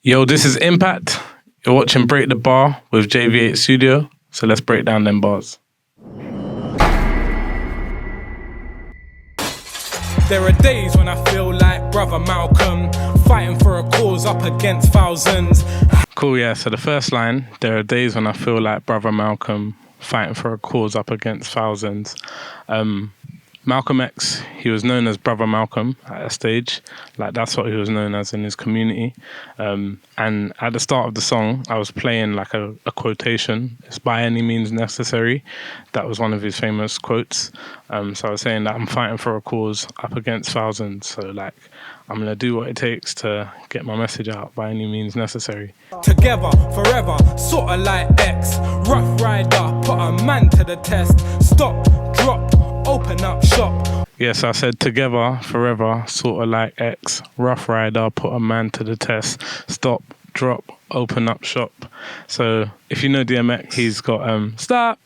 Yo, this is Impact. You're watching Break the Bar with JV8 Studio. So let's break down them bars. There are days when I feel like Brother Malcolm, fighting for a cause up against thousands. Cool, yeah. So the first line, there are days when I feel like Brother Malcolm, fighting for a cause up against thousands. Malcolm X, he was known as Brother Malcolm at a stage. Like, that's what he was known as in his community. And at the start of the song, I was playing like a quotation. It's by any means necessary. That was one of his famous quotes. So I was saying that I'm fighting for a cause up against thousands. So like, I'm going to do what it takes to get my message out by any means necessary. Together, forever, sorta like X. Rough rider, put a man to the test. Stop, drop, open up shop. Yes, I said together, forever, sort of like X. Rough rider, put a man to the test. Stop, drop, open up shop. So if you know DMX, he's got stop,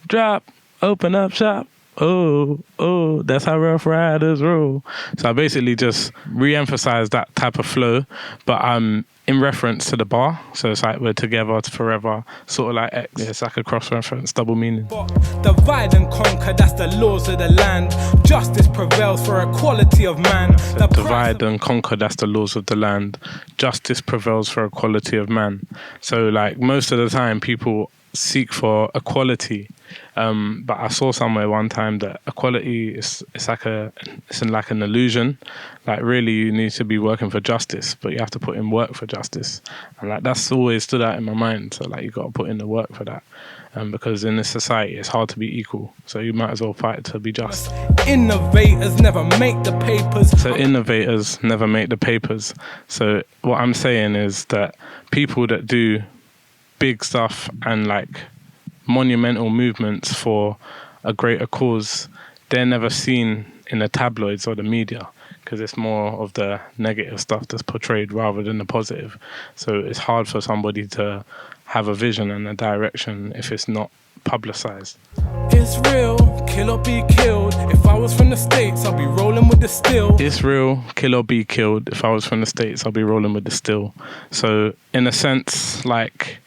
drop, open up shop. Oh, that's how Rough Riders roll. So I basically just re-emphasized that type of flow, but in reference to the bar. So it's like we're together forever, sort of like X. It's like a cross-reference, double meaning. Divide and conquer, that's the laws of the land. Justice prevails for equality of man. So divide and conquer, that's the laws of the land. Justice prevails for equality of man. So like most of the time people seek for equality, but I saw somewhere one time that equality is like an illusion. Like really you need to be working for justice, but you have to put in work for justice, and like that's always stood out in my mind. So like you got to put in the work for that, because in this society it's hard to be equal, so you might as well fight to be just. Innovators never make the papers. So innovators never make the papers. So what I'm saying is that people that do big stuff and like monumental movements for a greater cause, they're never seen in the tabloids or the media, because it's more of the negative stuff that's portrayed rather than the positive. So it's hard for somebody to have a vision and a direction if it's not publicized. It's real, kill or be killed. If I was from the States, I'll be rolling with the steel. It's real, kill or be killed. If I was from the States, I'll be rolling with the steel. So in a sense, like,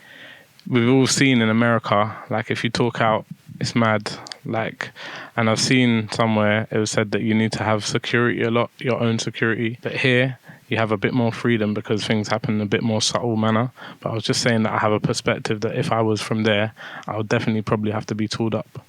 we've all seen in America, like if you talk out, it's mad. Like, and I've seen somewhere it was said that you need to have security a lot, your own security. But here you have a bit more freedom because things happen in a bit more subtle manner. But I was just saying that I have a perspective that if I was from there, I would definitely probably have to be tooled up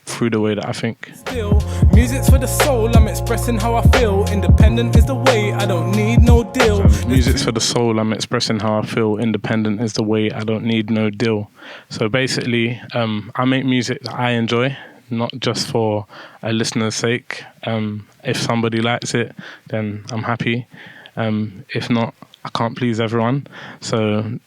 through the way that I think. Still, music's for the soul, I'm expressing how I feel. Independent is the way, I don't need no deal. So, music's for the soul, I'm expressing how I feel. Independent is the way, I don't need no deal. So basically, I make music that I enjoy, not just for a listener's sake. If somebody likes it, then I'm happy. If not, I can't please everyone. So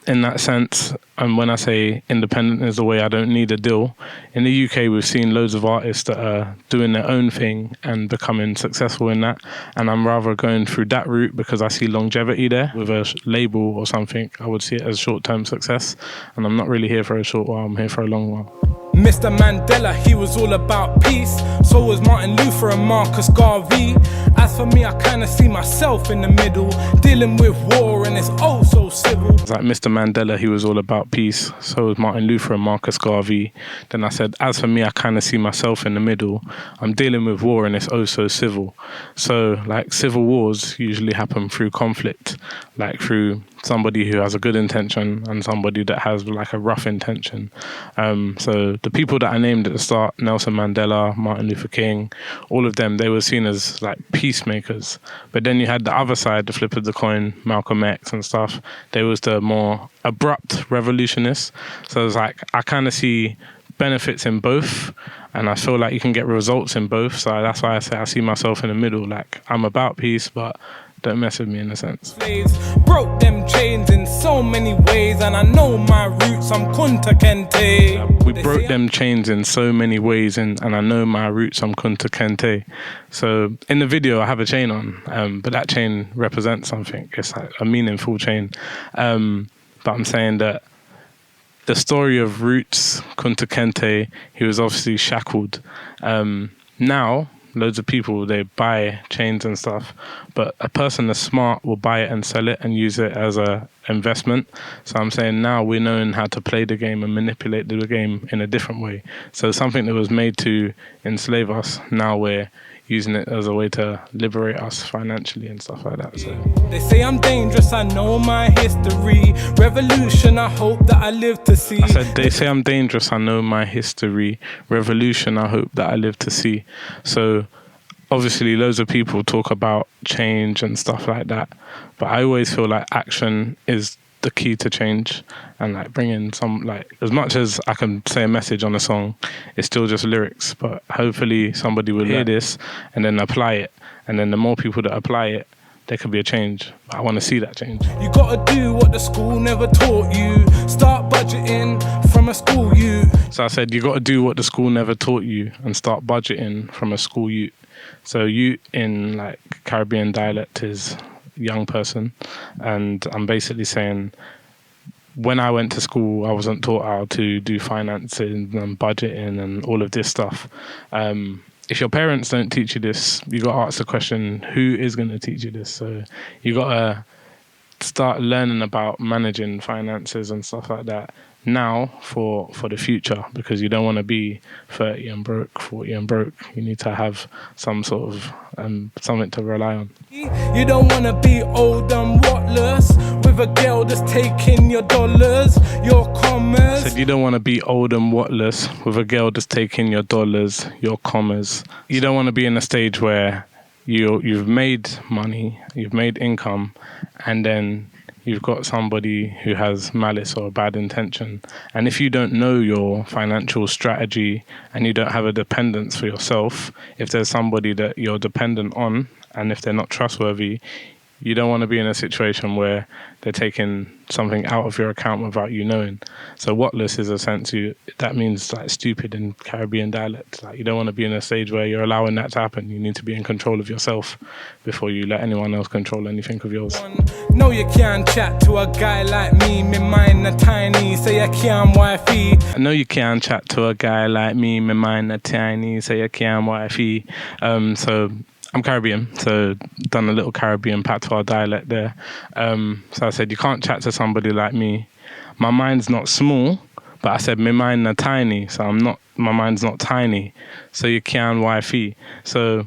in that sense, when I say independent is the way, I don't need a deal. In the UK, we've seen loads of artists that are doing their own thing and becoming successful in that. And I'm rather going through that route because I see longevity there. With a label or something, I would see it as short-term success. And I'm not really here for a short while, I'm here for a long while. Mr. Mandela, he was all about peace. So was Martin Luther and Marcus Garvey. As for me, I kinda see myself in the middle, dealing with war and it's oh so civil. It's like Mr. Mandela, he was all about peace. So was Martin Luther and Marcus Garvey. Then I said, as for me, I kinda see myself in the middle. I'm dealing with war and it's oh so civil. So like civil wars usually happen through conflict, like through somebody who has a good intention and somebody that has like a rough intention. So the people that I named at the start, Nelson Mandela, Martin Luther King, all of them, they were seen as like peacemakers. But then you had the other side, the flip of the coin, Malcolm X and stuff. They was the more abrupt revolutionists. So it's like, I kind of see benefits in both, and I feel like you can get results in both. So that's why I say I see myself in the middle. Like, I'm about peace, but don't mess with me in a sense. Slaves broke them chains in so many ways, and I know my roots, I'm Kunta Kinte. We broke them chains in so many ways, and I know my roots, I'm Kunta Kinte. So in the video, I have a chain on, but that chain represents something. It's like a meaningful chain. But I'm saying that the story of Roots, Kunta Kinte, he was obviously shackled. Now, loads of people, they buy chains and stuff, but a person that's smart will buy it and sell it and use it as a investment. So I'm saying now we're knowing how to play the game and manipulate the game in a different way. So something that was made to enslave us, now we're using it as a way to liberate us financially and stuff like that. So they say I'm dangerous, I know my history. Revolution, I hope that I live to see. I said, they say I'm dangerous, I know my history. Revolution, I hope that I live to see. So obviously loads of people talk about change and stuff like that, but I always feel like action is the key to change. And like bringing some, like, as much as I can say a message on a song, it's still just lyrics, but hopefully somebody will hear this and then apply it, and then the more people that apply it, there could be a change. I want to see that change. You gotta do what the school never taught you. Start budgeting from a school you. So I said, you got to do what the school never taught you and start budgeting from a school youth. So youth in like Caribbean dialect is young person, and I'm basically saying when I went to school I wasn't taught how to do financing and budgeting and all of this stuff. If your parents don't teach you this, you got to ask the question, who is going to teach you this? So you got to start learning about managing finances and stuff like that now for the future, because you don't want to be 30 and broke, 40 and broke. You need to have some sort of something to rely on. You don't want to be old and whatless with a girl that's taking your dollars, your commas. Said you don't want to be old and whatless with a girl that's taking your dollars, your commas. You don't want to be in a stage where you've made money, you've made income, and then you've got somebody who has malice or a bad intention. And if you don't know your financial strategy and you don't have a dependence for yourself, if there's somebody that you're dependent on and if they're not trustworthy, you don't want to be in a situation where they're taking something out of your account without you knowing. So whatless is a sense that means like stupid in Caribbean dialect. Like you don't want to be in a stage where you're allowing that to happen. You need to be in control of yourself before you let anyone else control anything of yours. No, you can't chat to a guy like me. My mind a tiny, say I can't wifey. I know you can't chat to a guy like me. My mind a tiny, say I can't wifey. So I'm Caribbean, so done a little Caribbean patois dialect there. So I said, you can't chat to somebody like me. My mind's not small, but I said, my mind not tiny, so my mind's not tiny, so you can't wifey. So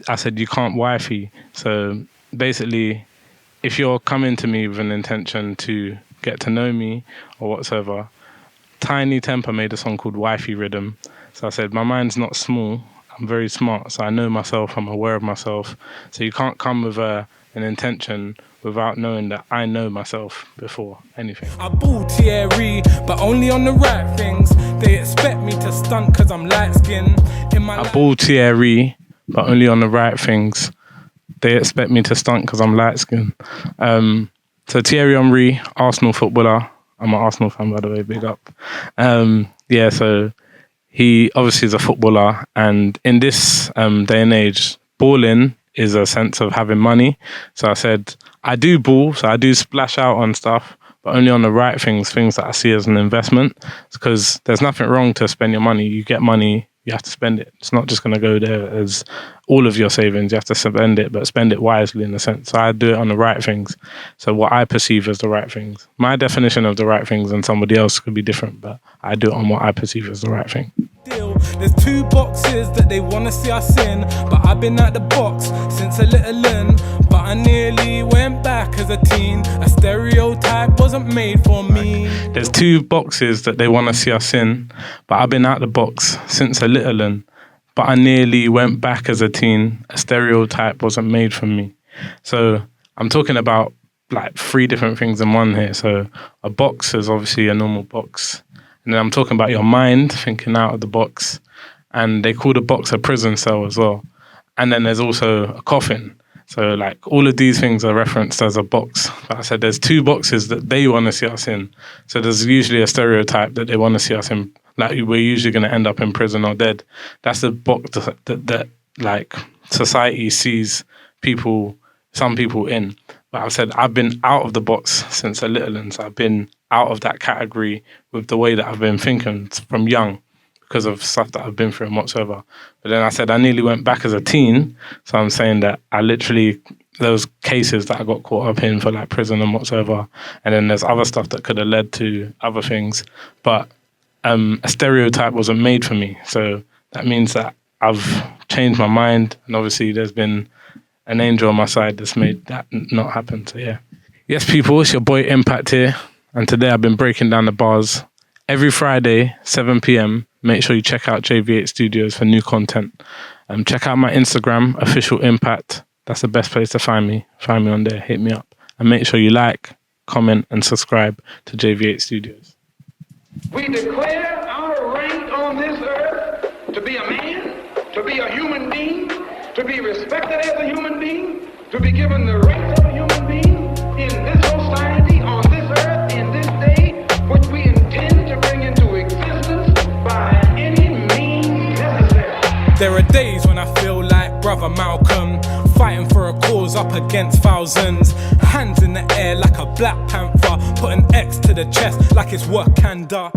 I said, you can't wifey. So basically, if you're coming to me with an intention to get to know me or whatsoever, Tiny Temper made a song called Wifey Rhythm. So I said, my mind's not small, I'm very smart, so I know myself, I'm aware of myself. So you can't come with an intention without knowing that I know myself before anything. I boo Thierry, but only on the right things. They expect me to stunt cause I'm light skinned. I boo Thierry, but only on the right things. They expect me to stunt because I'm light skinned. So Thierry Henry, Arsenal footballer. I'm an Arsenal fan, by the way, big up. So he obviously is a footballer, and in this day and age, balling is a sense of having money. So I said, I do ball, so I do splash out on stuff, but only on the right things that I see as an investment, because there's nothing wrong to spend your money. You get money, you have to spend it. It's not just going to go there as all of your savings. You have to spend it, but spend it wisely in a sense. So I do it on the right things. So what I perceive as the right things. My definition of the right things and somebody else could be different, but I do it on what I perceive as the right thing. There's 2 boxes that they want to see us in, but I've been at the box since a little in, but I nearly went back as a teen. A stereotype wasn't made for me. There's 2 boxes that they want to see us in, but I've been out the box since a little in, but I nearly went back as a teen. A stereotype wasn't made for me. So I'm talking about like 3 different things in one here. So a box is obviously a normal box. And then I'm talking about your mind thinking out of the box. And they call the box a prison cell as well. And then there's also a coffin. So like all of these things are referenced as a box. But I said there's 2 boxes that they want to see us in. So there's usually a stereotype that they want to see us in. Like we're usually going to end up in prison or dead. That's the box that like society sees some people in. But I've said I've been out of the box since a little, and so I've been out of that category with the way that I've been thinking from young. because of stuff that I've been through and whatsoever. But then I said I nearly went back as a teen. So I'm saying that I literally, those cases that I got caught up in for like prison and whatsoever. And then there's other stuff that could have led to other things. But a stereotype wasn't made for me. So that means that I've changed my mind. And obviously there's been an angel on my side that's made that not happen. So yeah. Yes, people, it's your boy Impact here. And today I've been breaking down the bars. Every Friday, 7 p.m, make sure you check out JV8 Studios for new content. Check out my Instagram, Official Impact. That's the best place to find me. Find me on there, hit me up. And make sure you like, comment, and subscribe to JV8 Studios. We declare our right on this earth to be a man, to be a human being, to be respected as a human being, to be given the rights of a human being in this society, on this earth, in this day, which we intend to bring into existence by any means necessary. There are days when I feel like Brother Malcolm, fighting for a cause up against thousands. Hands in the air like a Black Panther, put an X to the chest like it's Wakanda.